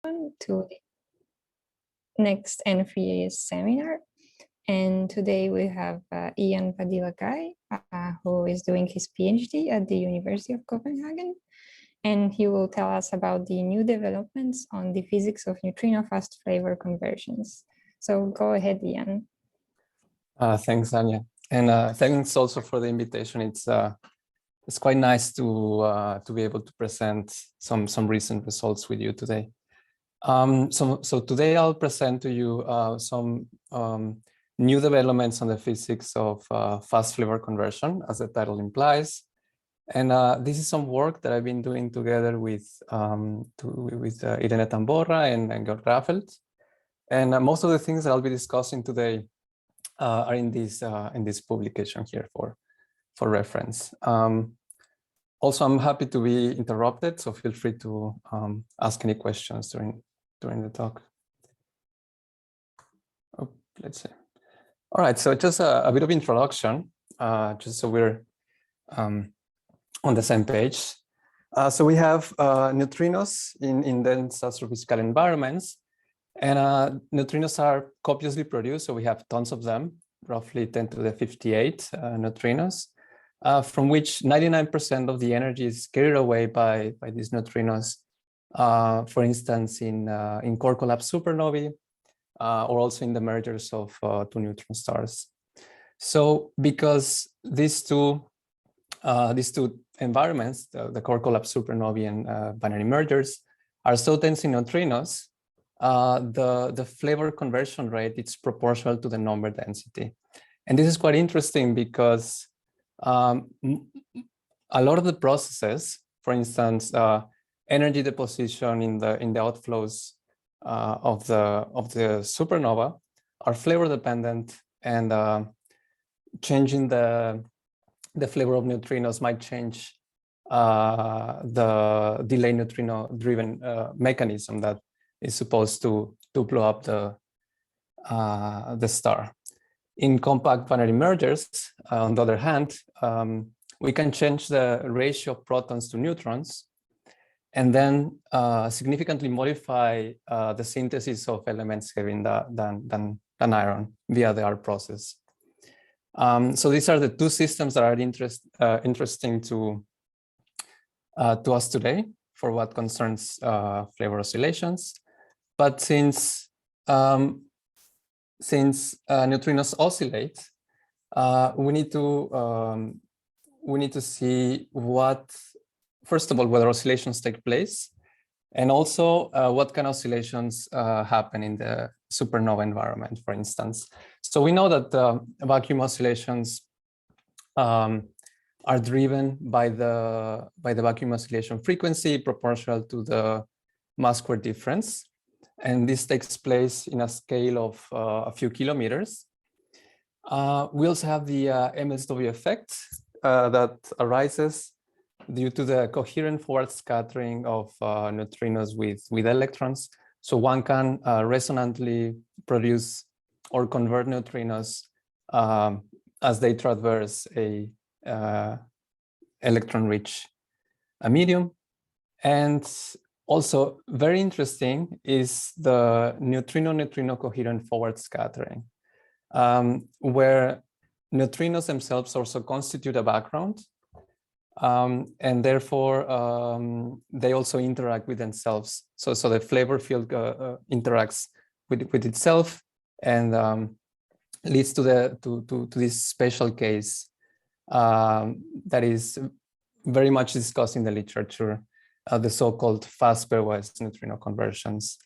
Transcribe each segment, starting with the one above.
to the next N3AS seminar. And today we have Ian Padilla-Gay, who is doing his PhD at the University of Copenhagen. And he will tell us about the new developments on the physics of neutrino fast flavor conversions. So go ahead, Ian. Thanks, Anya. And thanks also for the invitation. It's quite nice to be able to present some recent results with you today. So today I'll present to you some new developments on the physics of fast flavor conversion, as the title implies. And this is some work that I've been doing together with Irene Tamborra and Georg Raffelt. And most of the things that I'll be discussing today are in this publication here for reference. Also, I'm happy to be interrupted, so feel free to ask any questions during the talk. Oh, let's see. All right, so just a bit of introduction, just so we're on the same page. So we have neutrinos in dense astrophysical environments, and neutrinos are copiously produced, so we have tons of them, roughly 10 to the 58 neutrinos, from which 99% of the energy is carried away by these neutrinos, for instance, in core collapse supernovae, or also in the mergers of two neutron stars. So because these two environments, the core collapse supernovae and binary mergers, are so dense in neutrinos, the flavor conversion rate is proportional to the number density. And this is quite interesting because a lot of the processes, for instance, energy deposition in the outflows of the supernova, are flavor dependent, and changing the flavor of neutrinos might change the delay neutrino driven mechanism that is supposed to blow up the star. In compact binary mergers, on the other hand, we can change the ratio of protons to neutrons, and then significantly modify the synthesis of elements having than iron via the R process. So these are the two systems that are interesting to us today for what concerns flavor oscillations. But since neutrinos oscillate, we need to see first of all, whether oscillations take place, and also what kind of oscillations happen in the supernova environment, for instance. So we know that vacuum oscillations are driven by the vacuum oscillation frequency proportional to the mass square difference. And this takes place in a scale of a few kilometers. We also have the MSW effect that arises due to the coherent forward scattering of neutrinos with electrons. So one can resonantly produce or convert neutrinos as they traverse a electron-rich medium. And also very interesting is the neutrino-neutrino coherent forward scattering, where neutrinos themselves also constitute a background, and therefore they also interact with themselves. So the flavor field interacts with itself, and leads to this special case that is very much discussed in the literature, the so-called fast pairwise neutrino conversions.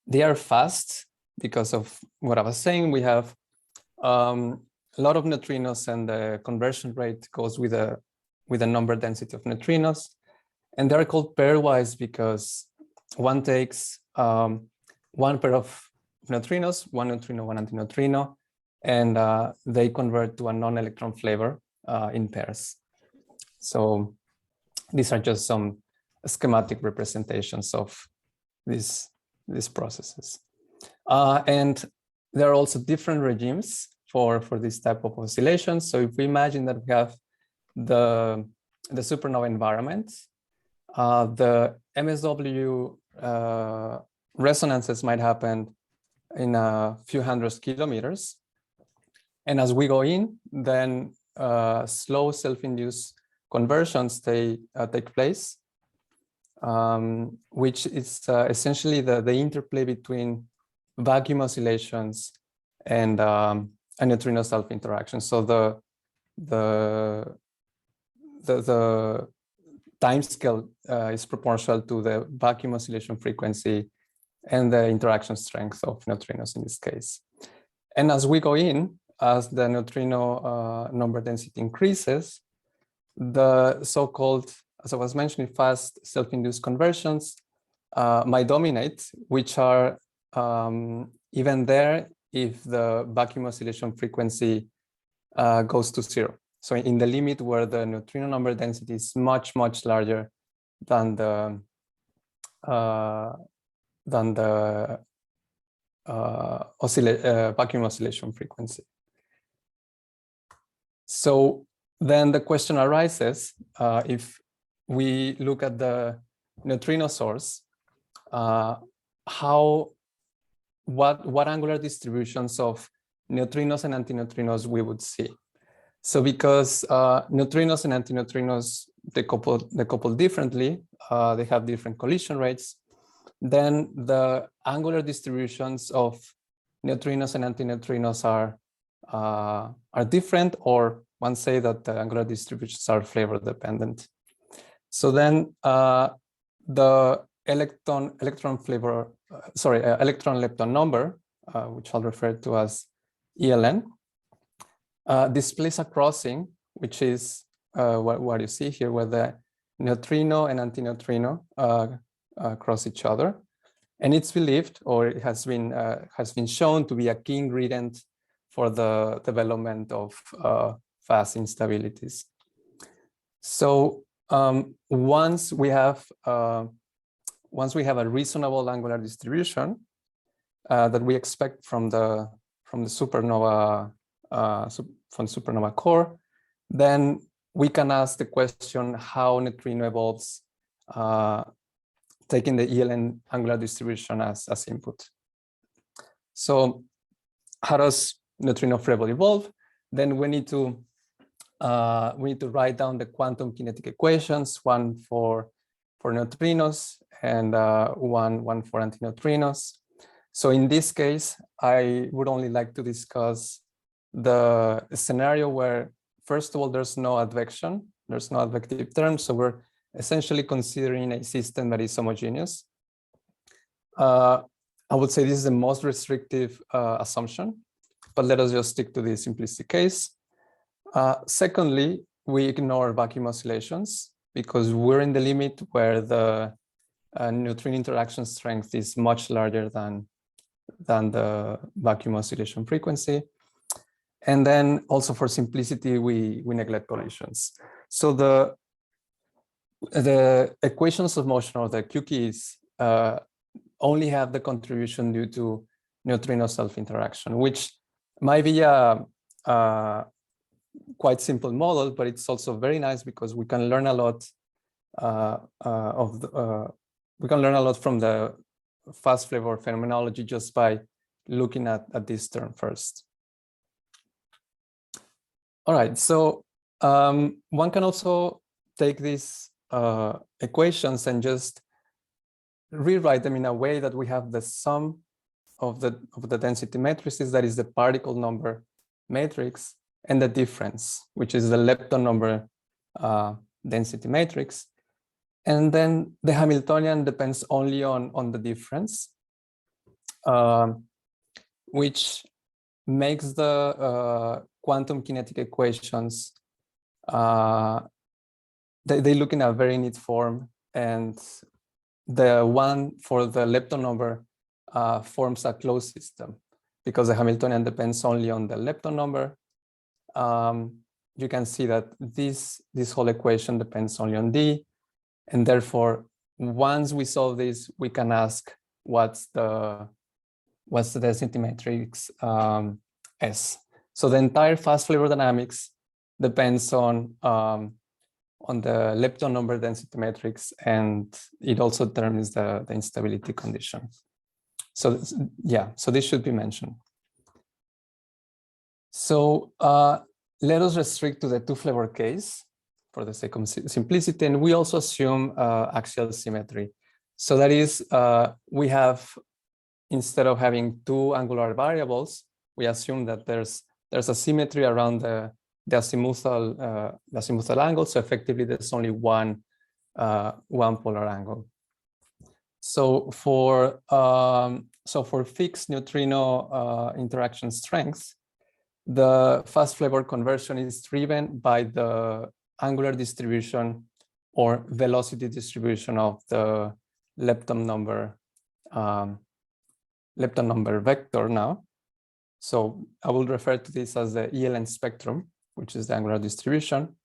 They are fast because of what I was saying. We have a lot of neutrinos, and the conversion rate goes with a number density of neutrinos. And they're called pairwise because one takes one pair of neutrinos, one neutrino, one antineutrino, and they convert to a non-electron flavor in pairs. So these are just some schematic representations of these processes. And there are also different regimes for this type of oscillations. So if we imagine that we have the supernova environment, the MSW resonances might happen in a few hundred kilometers. And as we go in, then slow self-induced conversions take place, which is essentially the interplay between vacuum oscillations and a neutrino self interaction. So the time scale is proportional to the vacuum oscillation frequency and the interaction strength of neutrinos in this case. And as we go in, as the neutrino number density increases, the so-called, as I was mentioning, fast self-induced conversions might dominate, which are even there if the vacuum oscillation frequency goes to 0. So in the limit where the neutrino number density is much, much larger than the vacuum oscillation frequency. So then the question arises, if we look at the neutrino source, what angular distributions of neutrinos and antineutrinos we would see. So because neutrinos and antineutrinos, they couple differently, they have different collision rates, then the angular distributions of neutrinos and antineutrinos are different, or one say that the angular distributions are flavor dependent. So then the electron lepton number, which I'll refer to as ELN, displays a crossing, which is what you see here, where the neutrino and antineutrino cross each other. And it's believed, or it has been shown to be a key ingredient for the development of fast instabilities. So once we have a reasonable angular distribution that we expect from the supernova core, then we can ask the question how neutrino evolves, taking the ELN angular distribution as input. So how does neutrino free body evolve? Then we need to write down the quantum kinetic equations, one for neutrinos and one for antineutrinos. So in this case, I would only like to discuss the scenario where, first of all, there's no advection, there's no advective term, so we're essentially considering a system that is homogeneous. I would say this is the most restrictive assumption, but let us just stick to the simplistic case. Secondly, we ignore vacuum oscillations because we're in the limit where the neutrino interaction strength is much larger than the vacuum oscillation frequency. And then also for simplicity, we neglect collisions. So the equations of motion, or the QKs, only have the contribution due to neutrino self-interaction, which might be a quite simple model, but it's also very nice because we can learn a lot from the fast flavor phenomenology just by looking at this term first. All right, so one can also take these equations and just rewrite them in a way that we have the sum of the density matrices, that is the particle number matrix, and the difference, which is the lepton number density matrix. And then the Hamiltonian depends only on the difference, which makes the quantum kinetic equations, they look in a very neat form, and the one for the lepton number forms a closed system because the Hamiltonian depends only on the lepton number. You can see that this whole equation depends only on D, and therefore, once we solve this, we can ask what's the density matrix S. So the entire fast flavor dynamics depends on lepton number density matrix, and it also determines the instability condition. So yeah, so this should be mentioned. So let us restrict to the two-flavor case for the sake of simplicity, and we also assume axial symmetry. So that is, we have, instead of having two angular variables, we assume that there's a symmetry around the azimuthal angle. So effectively, there's only one polar angle. So for fixed neutrino interaction strength, the fast flavor conversion is driven by the angular distribution or velocity distribution of the lepton number vector now. So I will refer to this as the ELN spectrum, which is the angular distribution.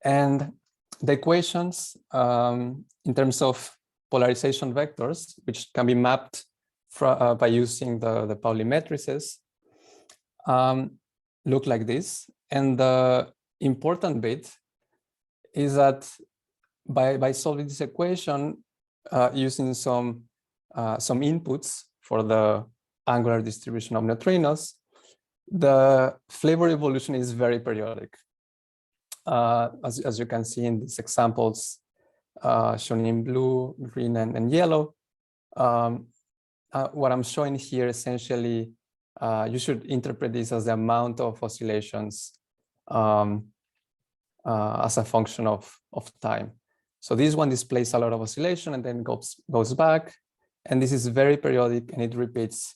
And the equations in terms of polarization vectors, which can be mapped by using the Pauli matrices, look like this. And the important bit is that by solving this equation using some inputs for the angular distribution of neutrinos, the flavor evolution is very periodic. As you can see in these examples shown in blue, green, and yellow. What I'm showing here essentially, you should interpret this as the amount of oscillations as a function of time. So this one displays a lot of oscillation and then goes back. And this is very periodic, and it repeats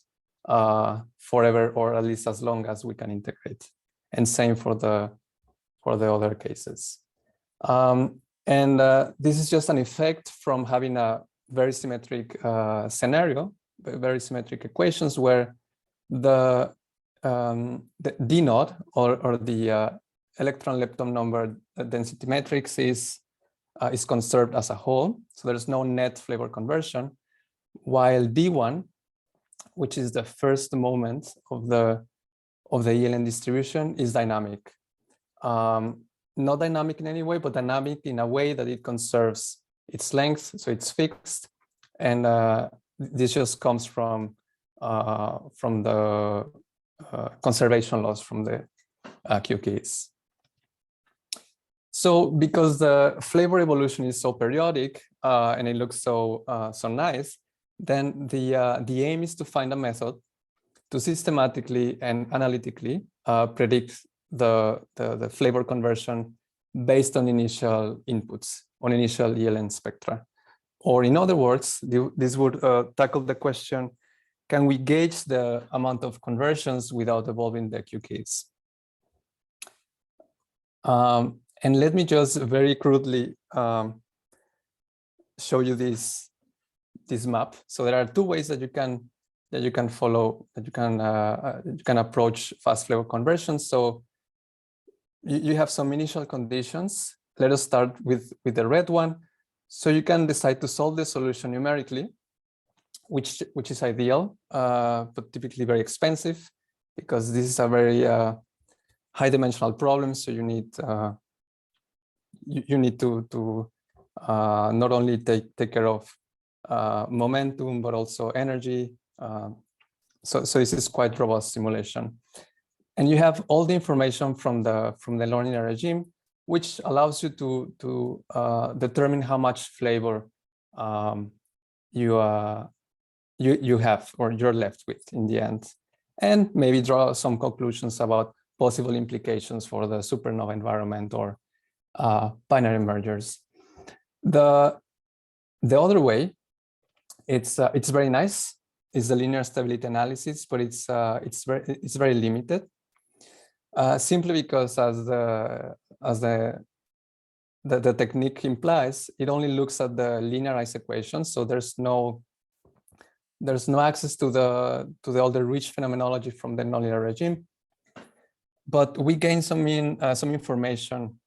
forever, or at least as long as we can integrate. And same for the other cases. This is just an effect from having a very symmetric scenario, very symmetric equations where the D naught or the electron lepton number density matrix is conserved as a whole. So there's no net flavor conversion, while D1, which is the first moment of the ELN distribution, is dynamic. Not dynamic in any way, but dynamic in a way that it conserves its length, so it's fixed. And this just comes from the conservation laws from the Q keys. So because the flavor evolution is so periodic and it looks so nice, then the aim is to find a method to systematically and analytically predict the flavor conversion based on initial inputs, on initial ELN spectra. Or in other words, this would tackle the question, can we gauge the amount of conversions without evolving the Q keys? And let me just very crudely show you this map. So there are two ways that you can follow, that you can approach fast flavor conversion. So you have some initial conditions. Let us start with the red one. So you can decide to solve the solution numerically, which is ideal, but typically very expensive, because this is a very high dimensional problem. So you need to not only take care of momentum, but also energy. So this is quite robust simulation. And you have all the information from the linear regime, which allows you to determine how much flavor you have, or you're left with in the end, and maybe draw some conclusions about possible implications for the supernova environment or binary mergers. The other way, it's very nice, is the linear stability analysis, but it's very limited. Simply because as the technique implies, it only looks at the linearized equations. So there's no access to all the rich phenomenology from the nonlinear regime. But we gain some information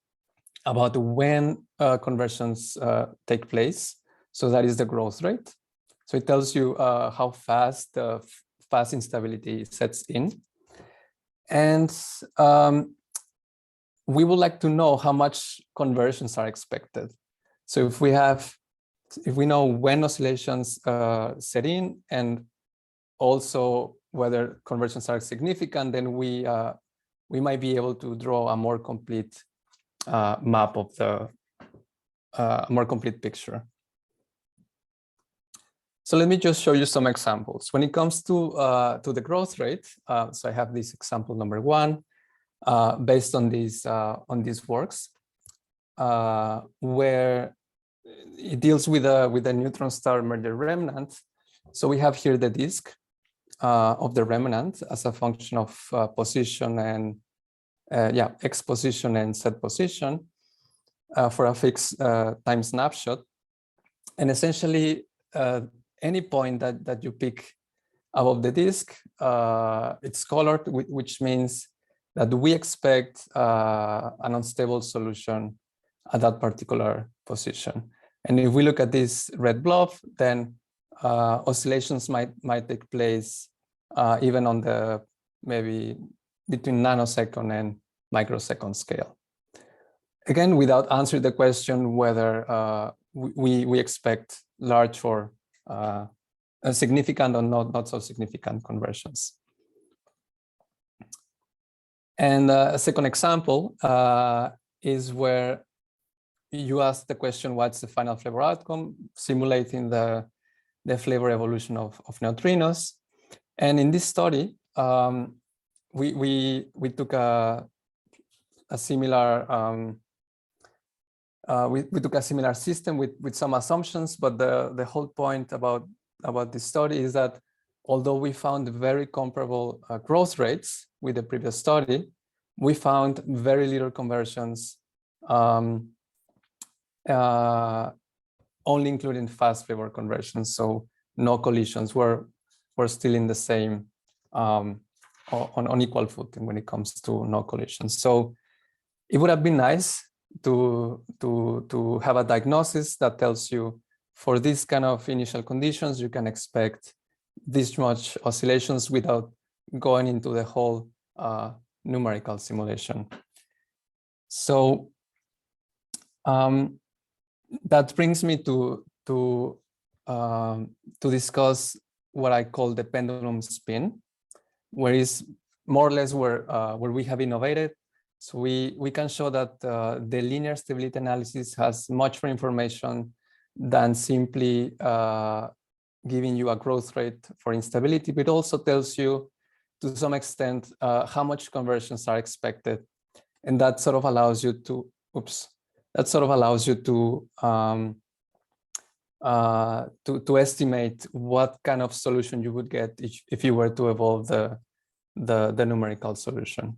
about when conversions take place. So that is the growth rate. So it tells you how fast the fast instability sets in. And we would like to know how much conversions are expected. So if we know when oscillations set in and also whether conversions are significant, then we might be able to draw a more complete map of the more complete picture. So let me just show you some examples. When it comes to the growth rate, so I have this example number 1 based on these works, where it deals with a neutron star merger remnant. So we have here the disk of the remnant as a function of position and x position and z position for a fixed time snapshot. And essentially, any point that you pick above the disk, it's colored, which means that we expect an unstable solution at that particular position. And if we look at this red blob, then oscillations might take place even on the maybe between nanosecond and microsecond scale. Again, without answering the question whether we expect large or significant or not so significant conversions. And a second example is where you ask the question, what's the final flavor outcome, simulating the flavor evolution of neutrinos. And in this study, we took a similar we took a similar system with some assumptions, but the whole point about this study is that although we found very comparable growth rates with the previous study, we found very little conversions, only including fast flavor conversions. So no collisions. We're still in the same on equal footing when it comes to no collisions. So it would have been nice to have a diagnosis that tells you for this kind of initial conditions, you can expect this much oscillations without going into the whole numerical simulation. So that brings me to discuss what I call the pendulum spin, where is more or less where we have innovated. So we can show that the linear stability analysis has much more information than simply giving you a growth rate for instability, but also tells you to some extent how much conversions are expected. And that sort of allows you to, to estimate what kind of solution you would get if you were to evolve the numerical solution.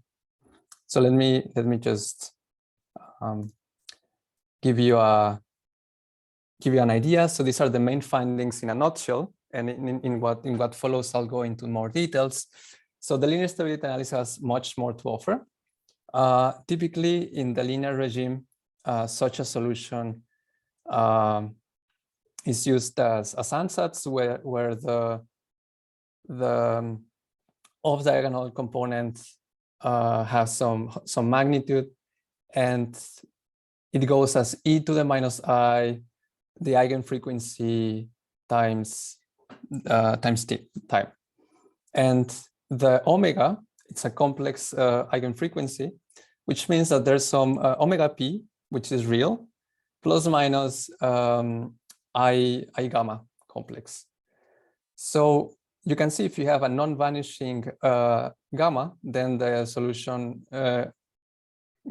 So let me just give you an idea. So these are the main findings in a nutshell, and in what follows, I'll go into more details. So the linear stability analysis has much more to offer. Typically, in the linear regime, such a solution is used as ansatz, where the off-diagonal component has some magnitude, and it goes as e to the minus I, the eigenfrequency times t time. And the omega, it's a complex eigenfrequency, which means that there's some omega p, which is real, plus minus I gamma complex. So you can see if you have a non-vanishing gamma, then the solution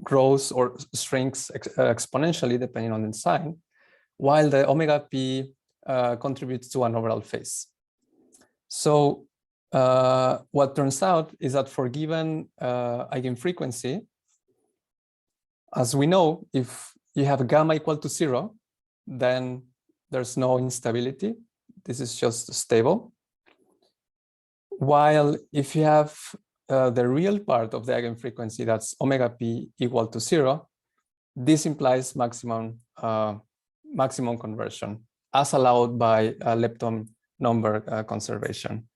grows or shrinks exponentially depending on the sign, while the omega p contributes to an overall phase. So what turns out is that for given eigenfrequency, as we know, if you have gamma equal to 0, then there's no instability. This is just stable. While if you have the real part of the eigenfrequency, that's omega p equal to 0, this implies maximum conversion as allowed by lepton number conservation.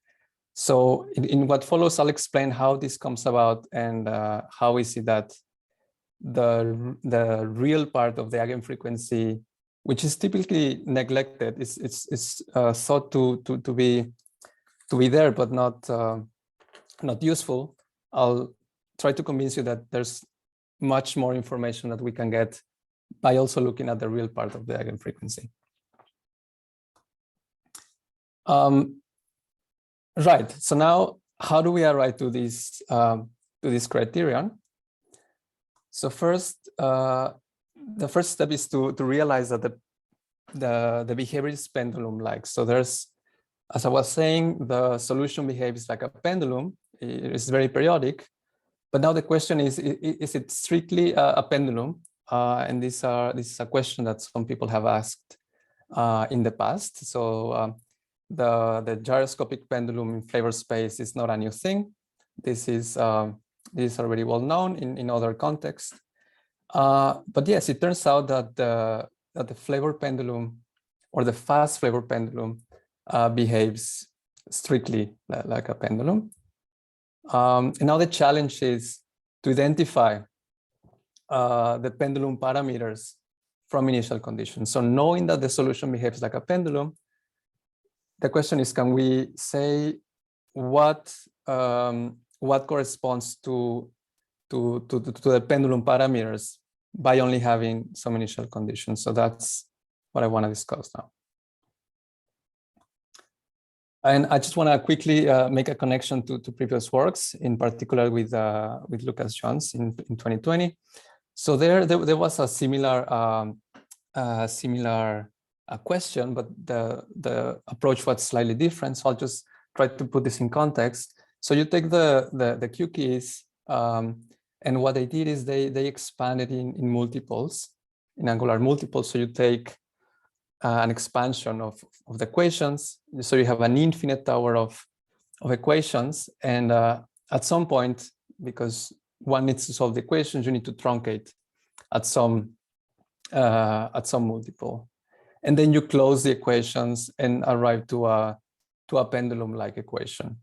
So in what follows, I'll explain how this comes about and how we see that the real part of the eigenfrequency, which is typically neglected. It's thought to be there, but not useful. I'll try to convince you that there's much more information that we can get by also looking at the real part of the eigenfrequency. Right. So now, how do we arrive to this criterion? So first, the first step is to realize that the behavior is pendulum-like. So there's, as I was saying, the solution behaves like a pendulum. It's very periodic. But now the question is it strictly a pendulum? And this is a question that some people have asked in the past. So the gyroscopic pendulum in flavor space is not a new thing. This is already well known in other contexts. But yes, it turns out that the flavor pendulum or the fast flavor pendulum behaves strictly like a pendulum. And now the challenge is to identify the pendulum parameters from initial conditions. So knowing that the solution behaves like a pendulum, the question is, can we say what corresponds to the pendulum parameters by only having some initial conditions? So that's what I want to discuss now. And I just want to quickly make a connection to previous works, in particular with Lucas Jones in 2020. So there was a similar question, but the approach was slightly different. So I'll just try to put this in context. So you take the Q keys, and what they did is they expanded in multiples, in angular multiples. So you take an expansion of the equations. So you have an infinite tower of equations. And at some point, because one needs to solve the equations, you need to truncate at some multiple. And then you close the equations and arrive to a pendulum-like equation.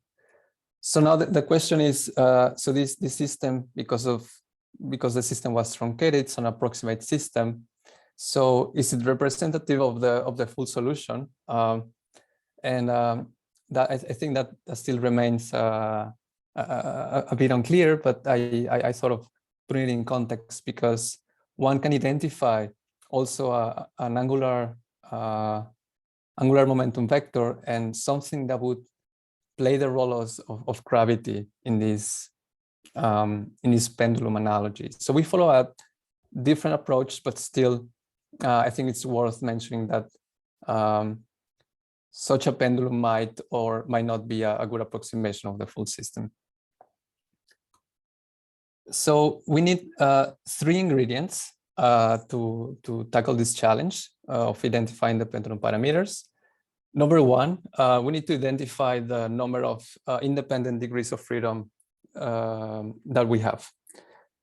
So now the question is, so this system, because the system was truncated, it's an approximate system. So is it representative of the full solution? That I think that still remains a bit unclear, but I sort of put it in context because one can identify also an angular momentum vector and something that would play the role of gravity in this pendulum analogy. So we follow a different approach, but still, I think it's worth mentioning that such a pendulum might or might not be a good approximation of the full system. So we need 3 ingredients to tackle this challenge of identifying the pendulum parameters. Number 1, we need to identify the number of independent degrees of freedom that we have.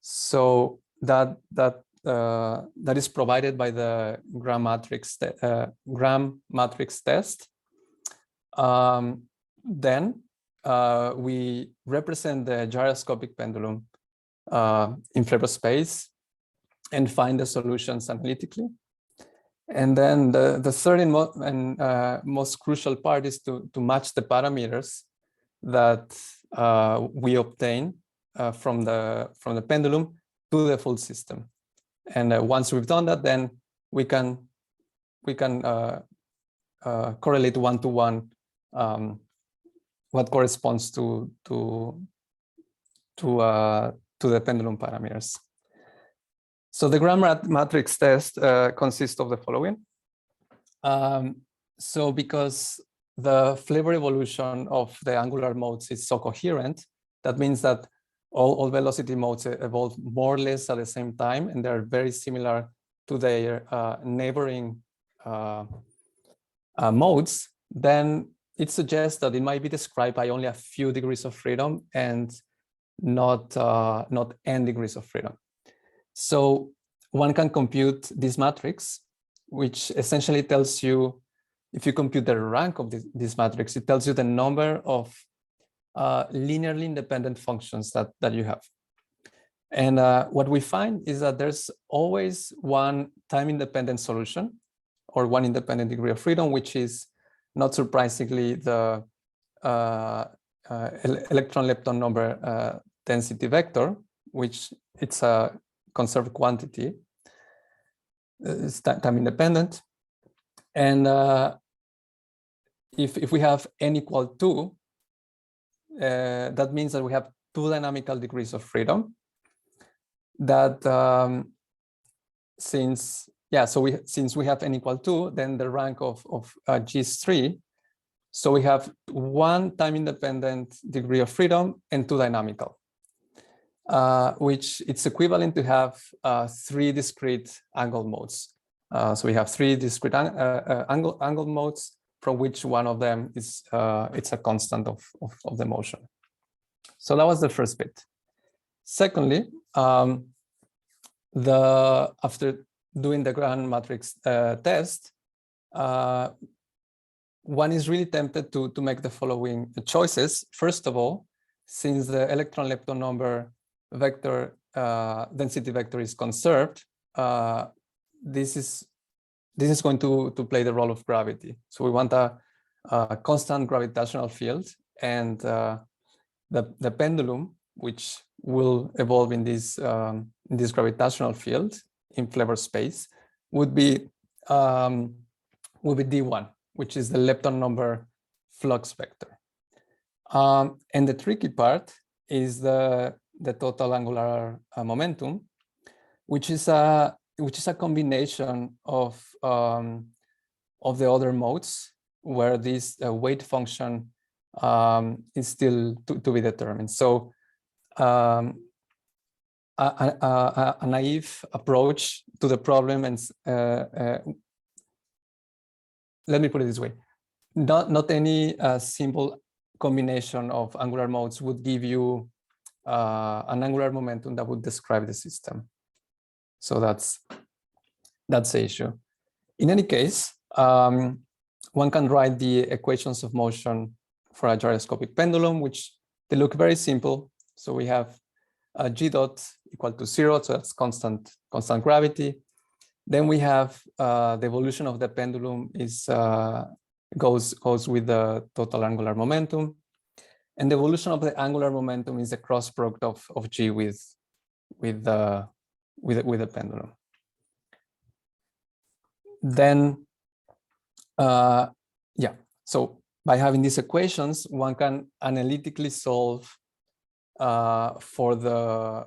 So that is provided by the Gram matrix test. Then we represent the gyroscopic pendulum in flavor space and find the solutions analytically. And then the third and most crucial part is to match the parameters that we obtain from the pendulum to the full system. And once we've done that, then we can correlate one-to-one what corresponds to the pendulum parameters. So the Gram matrix test consists of the following. So because the flavor evolution of the angular modes is so coherent, that means that all velocity modes evolve more or less at the same time, and they're very similar to their neighboring modes. Then it suggests that it might be described by only a few degrees of freedom and not n degrees of freedom. So one can compute this matrix, which essentially tells you, if you compute the rank of this matrix, it tells you the number of linearly independent functions that you have. And what we find is that there's always one time-independent solution or one independent degree of freedom, which is not surprisingly the electron-lepton number density vector, which it's a conserved quantity. It's time-independent. And if we have n equal 2, that means that we have 2 dynamical degrees of freedom. That since we have n equal 2, then the rank of G is 3. So we have 1 time-independent degree of freedom and 2 dynamical, which it's equivalent to have 3 discrete angle modes. So we have 3 discrete angle modes, from which one of them is it's a constant of the motion. So that was the first bit. Secondly, after doing the grand matrix test, one is really tempted to make the following choices. First of all, since the electron-lepton number vector density vector is conserved, this is going to play the role of gravity. So we want a constant gravitational field, and the pendulum, which will evolve in this gravitational field in flavor space, would be D1, which is the lepton number flux vector. And the tricky part is the total angular momentum, which is a combination of the other modes, where this weight function is still to be determined. So a naive approach to the problem, and let me put it this way: not any simple combination of angular modes would give you an angular momentum that would describe the system. So that's the issue. In any case, one can write the equations of motion for a gyroscopic pendulum, which they look very simple. So we have G dot equal to 0, so that's constant gravity. Then we have the evolution of the pendulum is goes with the total angular momentum, and the evolution of the angular momentum is the cross product of G with the pendulum. Then so by having these equations, one can analytically solve for the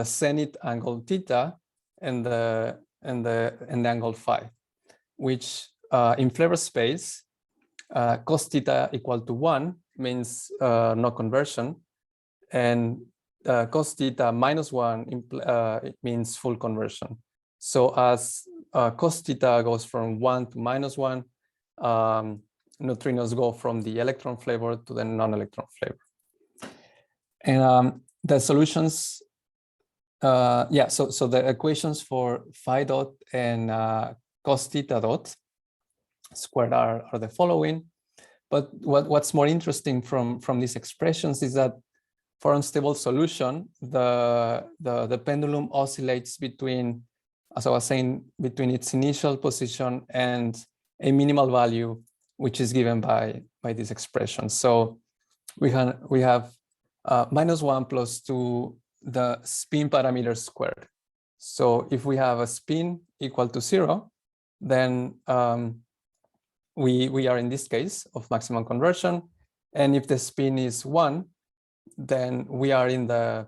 zenith angle theta and the angle phi, which in flavor space, cos theta equal to 1 means no conversion, and cos theta minus 1 it means full conversion. So as cos theta goes from 1 to minus 1, neutrinos go from the electron flavor to the non-electron flavor. And the solutions, so the equations for phi dot and cos theta dot squared are the following. But what's more interesting from these expressions is that for unstable solution, the pendulum oscillates between, as I was saying, between its initial position and a minimal value, which is given by this expression. So we have -1 plus 2 the spin parameter squared. So if we have a spin equal to 0, then we are in this case of maximum conversion, and if the spin is 1, then we are in the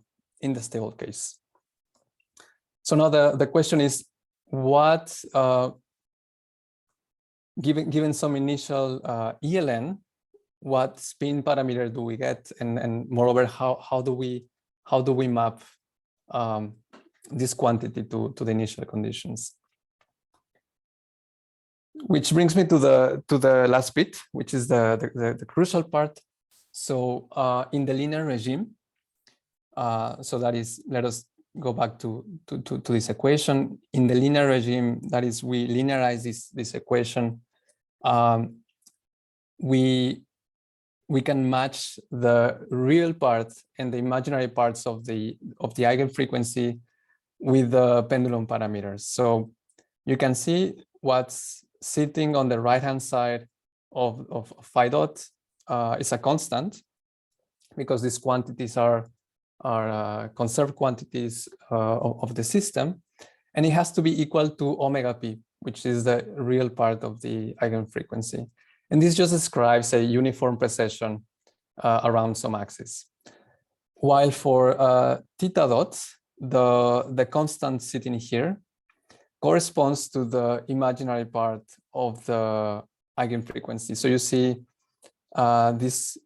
stable case. So now the question is, what given some initial ELN, what spin parameter do we get, and moreover, how do we map this quantity to the initial conditions? Which brings me to the last bit, which is the crucial part. So in the linear regime, so that is, let us go back to this equation. In the linear regime, that is, we linearize this equation. We we can match the real part and the imaginary parts of the eigenfrequency with the pendulum parameters. So you can see what's sitting on the right-hand side of phi dot is a constant, because these quantities are conserved quantities of the system, and it has to be equal to omega p, which is the real part of the eigenfrequency. And this just describes a uniform precession around some axis. While for theta dots, the constant sitting here corresponds to the imaginary part of the eigenfrequency. So you see this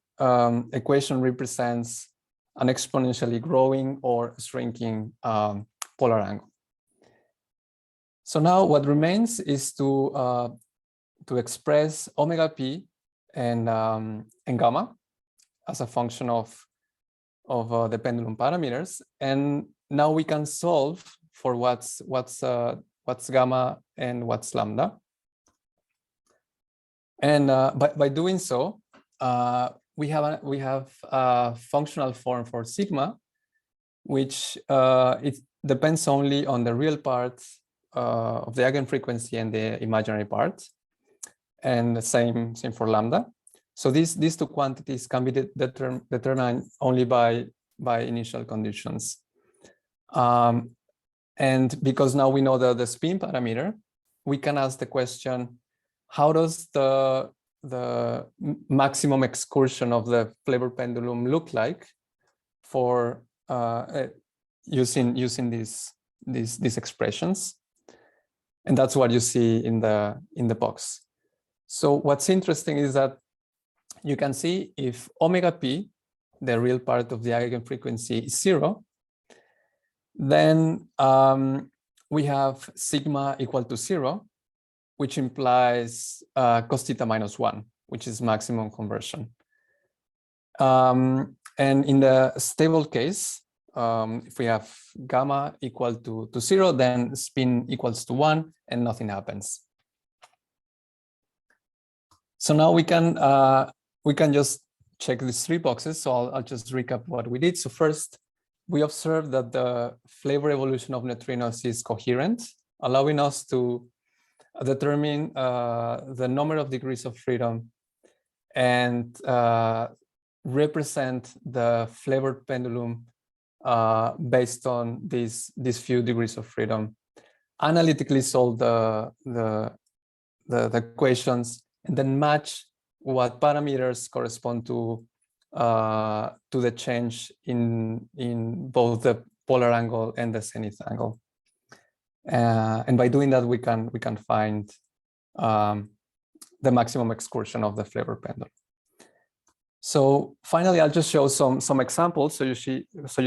equation represents an exponentially growing or shrinking polar angle. So now what remains is to express omega p and gamma as a function of the pendulum parameters, and now we can solve for what's gamma and what's lambda. And by doing so, we have a functional form for sigma, which it depends only on the real part of the eigenfrequency and the imaginary part, and the same for lambda. So these two quantities can be determined only by initial conditions. And because now we know the spin parameter, we can ask the question, how does the maximum excursion of the flavor pendulum look like for using these expressions? And that's what you see in the box. So what's interesting is that you can see if omega p, the real part of the eigenfrequency, is 0, then we have sigma equal to 0, which implies cos theta minus 1, which is maximum conversion. And in the stable case, if we have gamma equal to 0, then spin equals to 1 and nothing happens. So now we can just check these three boxes. So I'll just recap what we did. So first, we observed that the flavor evolution of neutrinos is coherent, allowing us to determine the number of degrees of freedom and represent the flavored pendulum based on these few degrees of freedom, analytically solve the equations, and then match what parameters correspond to the change in both the polar angle and the zenith angle. And by doing that, we can find the maximum excursion of the flavor pendulum. So finally, I'll just show some examples so you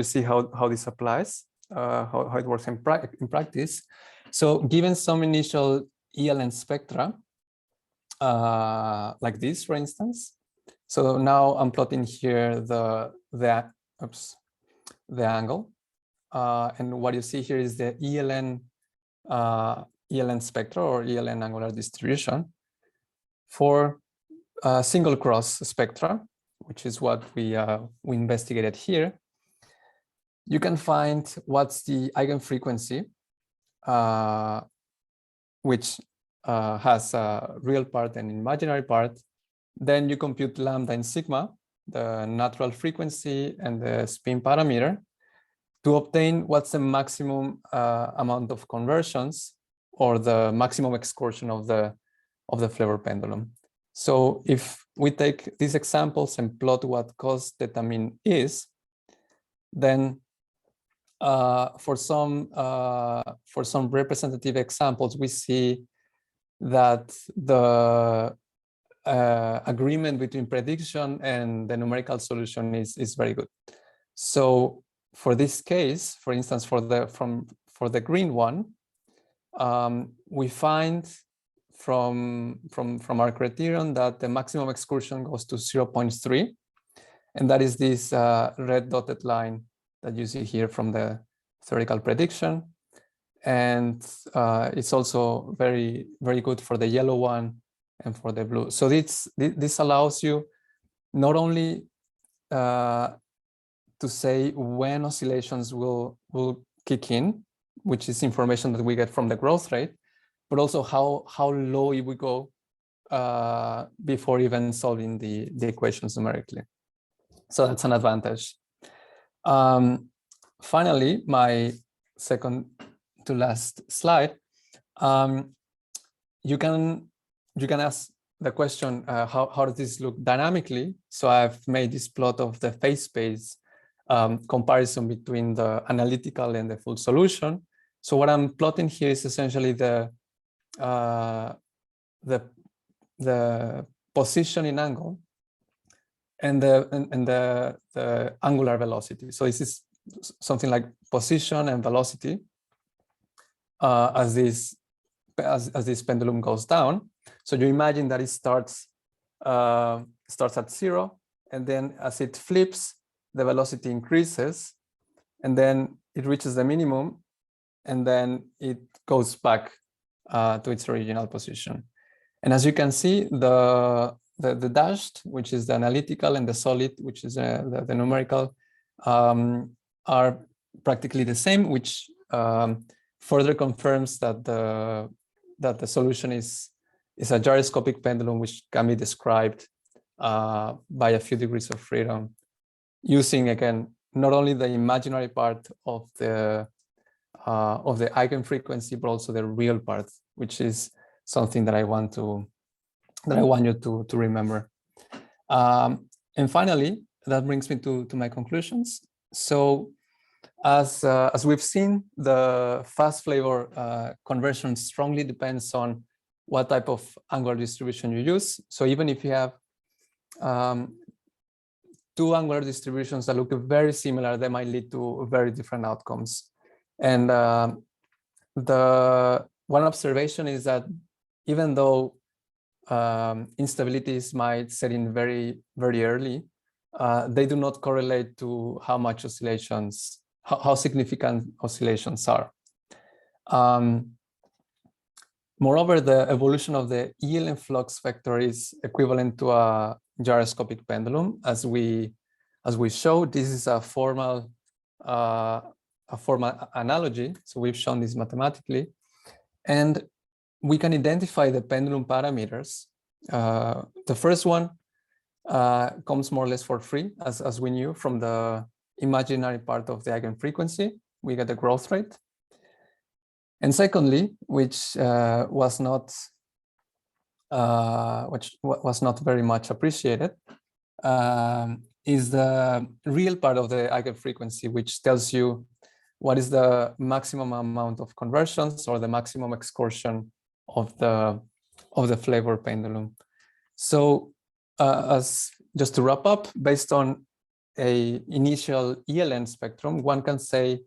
see how this applies, how it works in practice. So given some initial ELN spectra, like this, for instance. So now I'm plotting here the angle, and what you see here is the ELN spectra, or ELN angular distribution, for single cross spectra, which is what we investigated here. You can find what's the eigenfrequency, which has a real part and imaginary part. Then you compute lambda and sigma, the natural frequency and the spin parameter, to obtain what's the maximum amount of conversions, or the maximum excursion of the flavor pendulum. So if we take these examples and plot what cos theta min is, then for some representative examples, we see that the agreement between prediction and the numerical solution is very good. So for this case, for instance, for the green one, we find from our criterion that the maximum excursion goes to 0.3, and that is this red dotted line that you see here from the theoretical prediction. And it's also very, very good for the yellow one and for the blue. So this allows you not only to say when oscillations will kick in, which is information that we get from the growth rate, but also how low it would go before even solving the equations numerically. So that's an advantage. Finally, my second to last slide, you can ask the question, how does this look dynamically? So I've made this plot of the phase space comparison between the analytical and the full solution. So what I'm plotting here is essentially the positioning angle and the angular velocity. So this is something like position and velocity as this pendulum goes down. So you imagine that it starts at 0, and then as it flips, the velocity increases, and then it reaches the minimum, and then it goes back to its original position. And as you can see, the dashed, which is the analytical, and the solid, which is the numerical, are practically the same, which further confirms that the solution is a gyroscopic pendulum, which can be described by a few degrees of freedom, using, again, not only the imaginary part of the eigenfrequency, but also the real part, which is something that I want you to remember. And finally, that brings me to my conclusions. So as we've seen, the fast flavor conversion strongly depends on what type of angular distribution you use. So even if you have two angular distributions that look very similar, they might lead to very different outcomes. And the one observation is that even though instabilities might set in very, very early, they do not correlate to how much oscillations, how significant oscillations are. Moreover, the evolution of the ELN flux vector is equivalent to a gyroscopic pendulum. As we showed, this is a formal analogy. So we've shown this mathematically, and we can identify the pendulum parameters. The first one comes more or less for free, as we knew from the imaginary part of the eigenfrequency. We get the growth rate. And secondly, which was not very much appreciated, is the real part of the eigenfrequency, which tells you what is the maximum amount of conversions or the maximum excursion of the flavor pendulum. So as just to wrap up, based on a initial ELN spectrum, one can say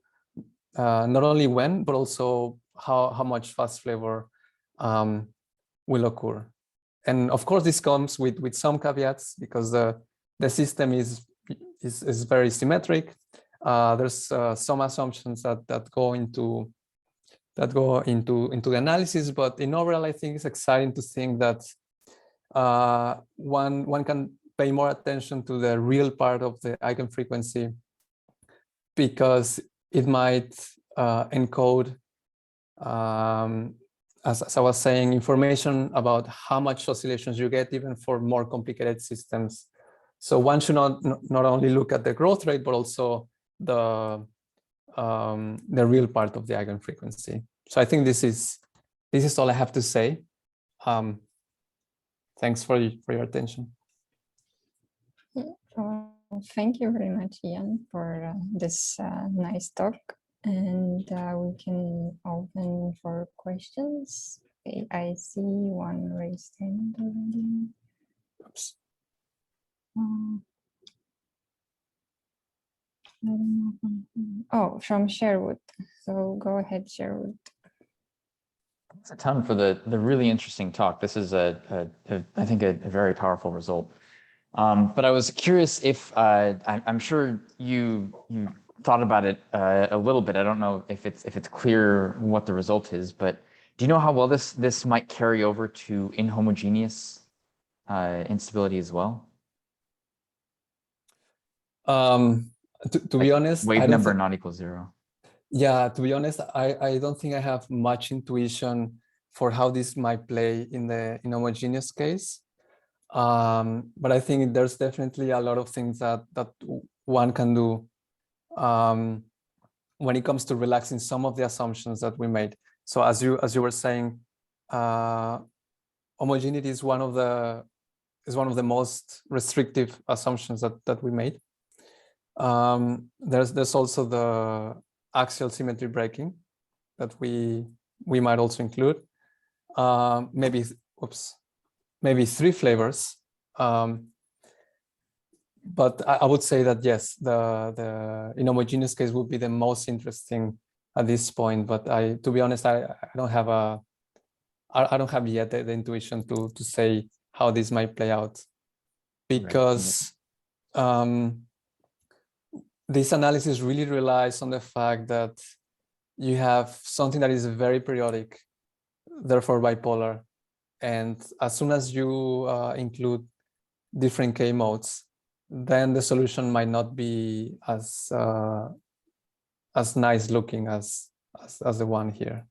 not only when, but also how much fast flavor will occur. And of course, this comes with some caveats, because the system is very symmetric. There's some assumptions that go into the analysis, but in overall, I think it's exciting to think that one can pay more attention to the real part of the eigenfrequency, because it might encode, as I was saying, information about how much oscillations you get even for more complicated systems. So one should not only look at the growth rate, but also the real part of the eigenfrequency. So I think this is all I have to say. Thanks for your attention. Thank you very much, Ian, for this nice talk. And we can open for questions. Okay, I see one raised hand already. Oops. I don't know. Oh, from Sherwood. So go ahead, Sherwood. Thanks a ton for the really interesting talk. This is I think a very powerful result. But I was curious if I'm sure you thought about it a little bit. I don't know if it's clear what the result is, but do you know how well this might carry over to inhomogeneous instability as well? To be honest, Wave I don't number think, not equal 0. yeah, to be honest, I don't think I have much intuition for how this might play in the homogeneous case. But I think there's definitely a lot of things that one can do when it comes to relaxing some of the assumptions that we made. So as you were saying, homogeneity is one of the most restrictive assumptions that we made. There's also the axial symmetry breaking that we might also include. Maybe 3 flavors. But I would say that yes, the inhomogeneous case would be the most interesting at this point. But to be honest, I don't have yet the intuition to say how this might play out, because this analysis really relies on the fact that you have something that is very periodic, therefore bipolar, and as soon as you include different K modes, then the solution might not be as nice looking as the one here.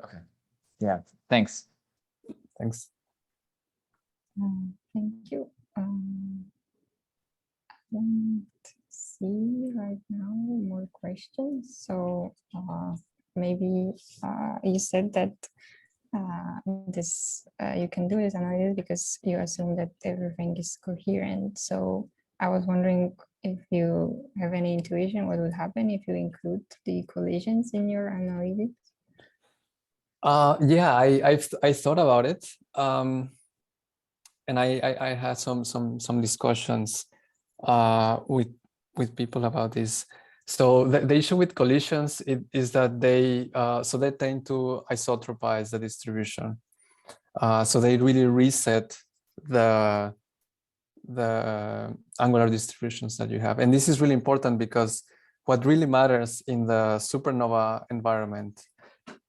Okay. Yeah. Thanks. Thanks. Thank you. I don't see right now more questions. So maybe you said that you can do this analysis because you assume that everything is coherent. So I was wondering if you have any intuition what would happen if you include the collisions in your analysis. Yeah, I thought about it, and I had some discussions with people about this. So the issue with collisions is that they tend to isotropize the distribution. So they really reset the angular distributions that you have. And this is really important because what really matters in the supernova environment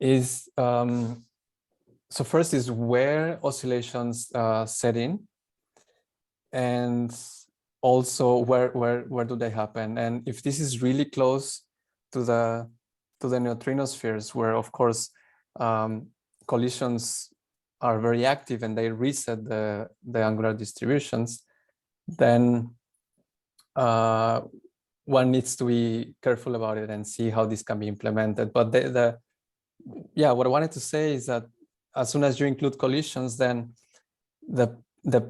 is, so first is where oscillations set in, and also where do they happen. And if this is really close to the neutrino spheres, where of course collisions are very active and they reset the angular distributions, then one needs to be careful about it and see how this can be implemented. But what I wanted to say is that as soon as you include collisions, then the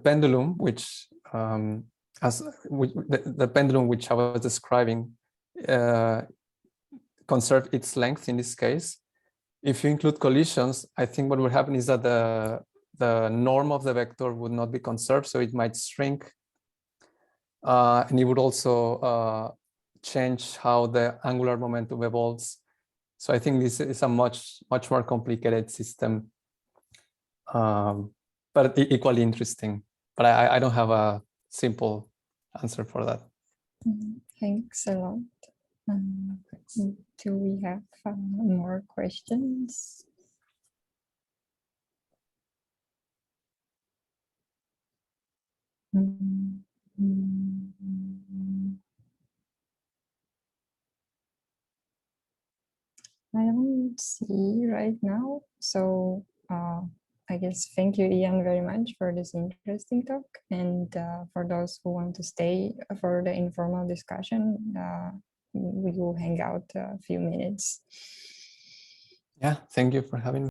pendulum, which the pendulum which I was describing, conserve its length in this case. If you include collisions, I think what would happen is that the norm of the vector would not be conserved, so it might shrink, and it would also change how the angular momentum evolves. So I think this is a much more complicated system, but equally interesting. But I don't have a simple answer for that. Thanks a lot. Do we have more questions? I don't see right now. So I guess thank you, Ian, very much for this interesting talk. And for those who want to stay for the informal discussion, we will hang out a few minutes. Yeah, thank you for having me.